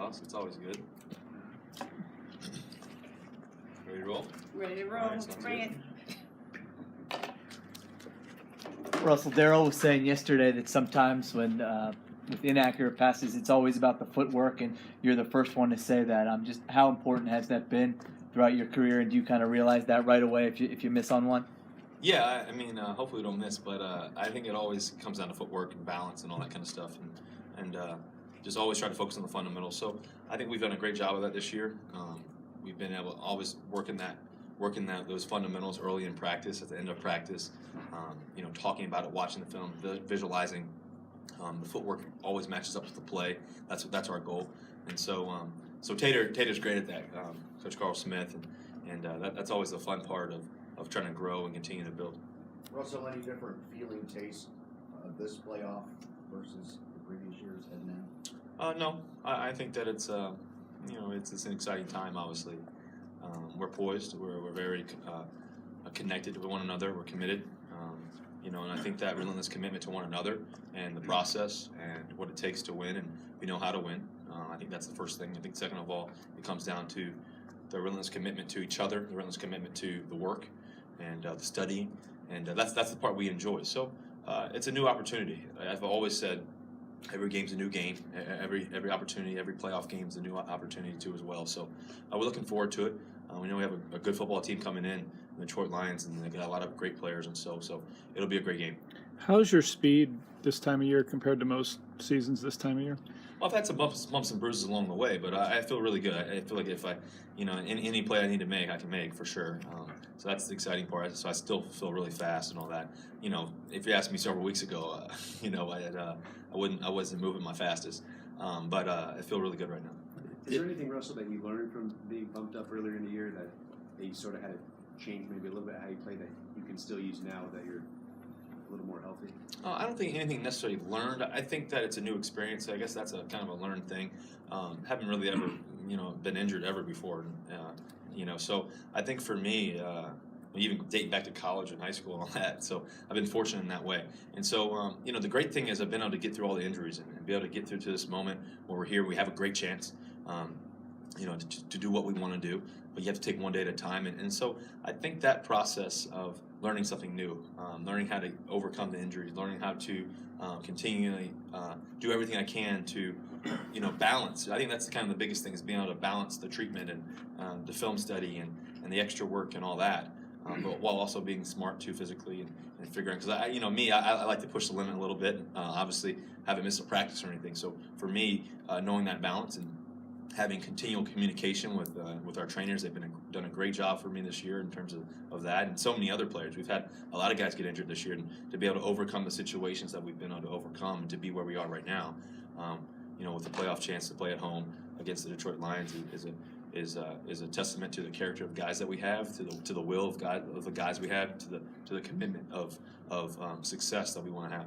playoffs. It's always good. Ready to roll? Ready to roll. All right, sounds Bring it. Russell, Darryl was saying yesterday that sometimes when with inaccurate passes, it's always about the footwork, and you're the first one to say that. Just how important has that been throughout your career, and do you kind of realize that right away if you miss on one? Yeah, I mean, hopefully we don't miss, but I think it always comes down to footwork and balance and all that kind of stuff, and just always try to focus on the fundamentals. So I think we've done a great job of that this year. We've been able to always working those fundamentals early in practice, at the end of practice. Talking about it, watching the film, visualizing. The footwork always matches up with the play. That's our goal. And so Tater's great at that. Coach Carl Smith, and that's always the fun part of trying to grow and continue to build. Russell, any different feeling, taste this playoff versus the previous years heading in? No, I think that it's it's an exciting time. Obviously, we're poised. We're very connected with one another. We're committed. And I think that relentless commitment to one another and the process and what it takes to win, and we know how to win. I think that's the first thing. I think second of all, it comes down to the relentless commitment to each other, the relentless commitment to the work and the studying, and that's the part we enjoy. So it's a new opportunity. I've always said every game's a new game. Every opportunity, every playoff game is a new opportunity too as well. So we're looking forward to it. We know we have a good football team coming in, the Detroit Lions, and they got a lot of great players, and so it'll be a great game. How's your speed this time of year compared to most seasons this time of year? Well, I've had some bumps and bruises along the way, but I feel really good. I feel like if any play I need to make, I can make for sure. So that's the exciting part. So I still feel really fast and all that. If you asked me several weeks ago, I wasn't moving my fastest, but I feel really good right now. Is there anything, Russell, that you learned from being bumped up earlier in the year that you sort of had to change maybe a little bit how you play that you can still use now that you're a little more healthy? I don't think anything necessarily learned. I think that it's a new experience. I guess that's a kind of a learned thing. Haven't really ever, been injured ever before. So I think for me, even dating back to college and high school and all that. So I've been fortunate in that way. And so, the great thing is I've been able to get through all the injuries and be able to get through to this moment where we're here. We have a great chance, to do what we want to do. But you have to take one day at a time. And so I think that process of learning something new, learning how to overcome the injuries, learning how to continually do everything I can to, balance. I think that's kind of the biggest thing is being able to balance the treatment and the film study and the extra work and all that. But while also being smart too physically and figuring, because I like to push the limit a little bit. Obviously, haven't missed a practice or anything. So for me, knowing that balance and having continual communication with our trainers, they've done a great job for me this year in terms of that, and so many other players. We've had a lot of guys get injured this year, and to be able to overcome the situations that we've been able to overcome and to be where we are right now, with the playoff chance to play at home against the Detroit Lions is a testament to the character of guys that we have, to the will of the guys we have, to the commitment of success that we want to have.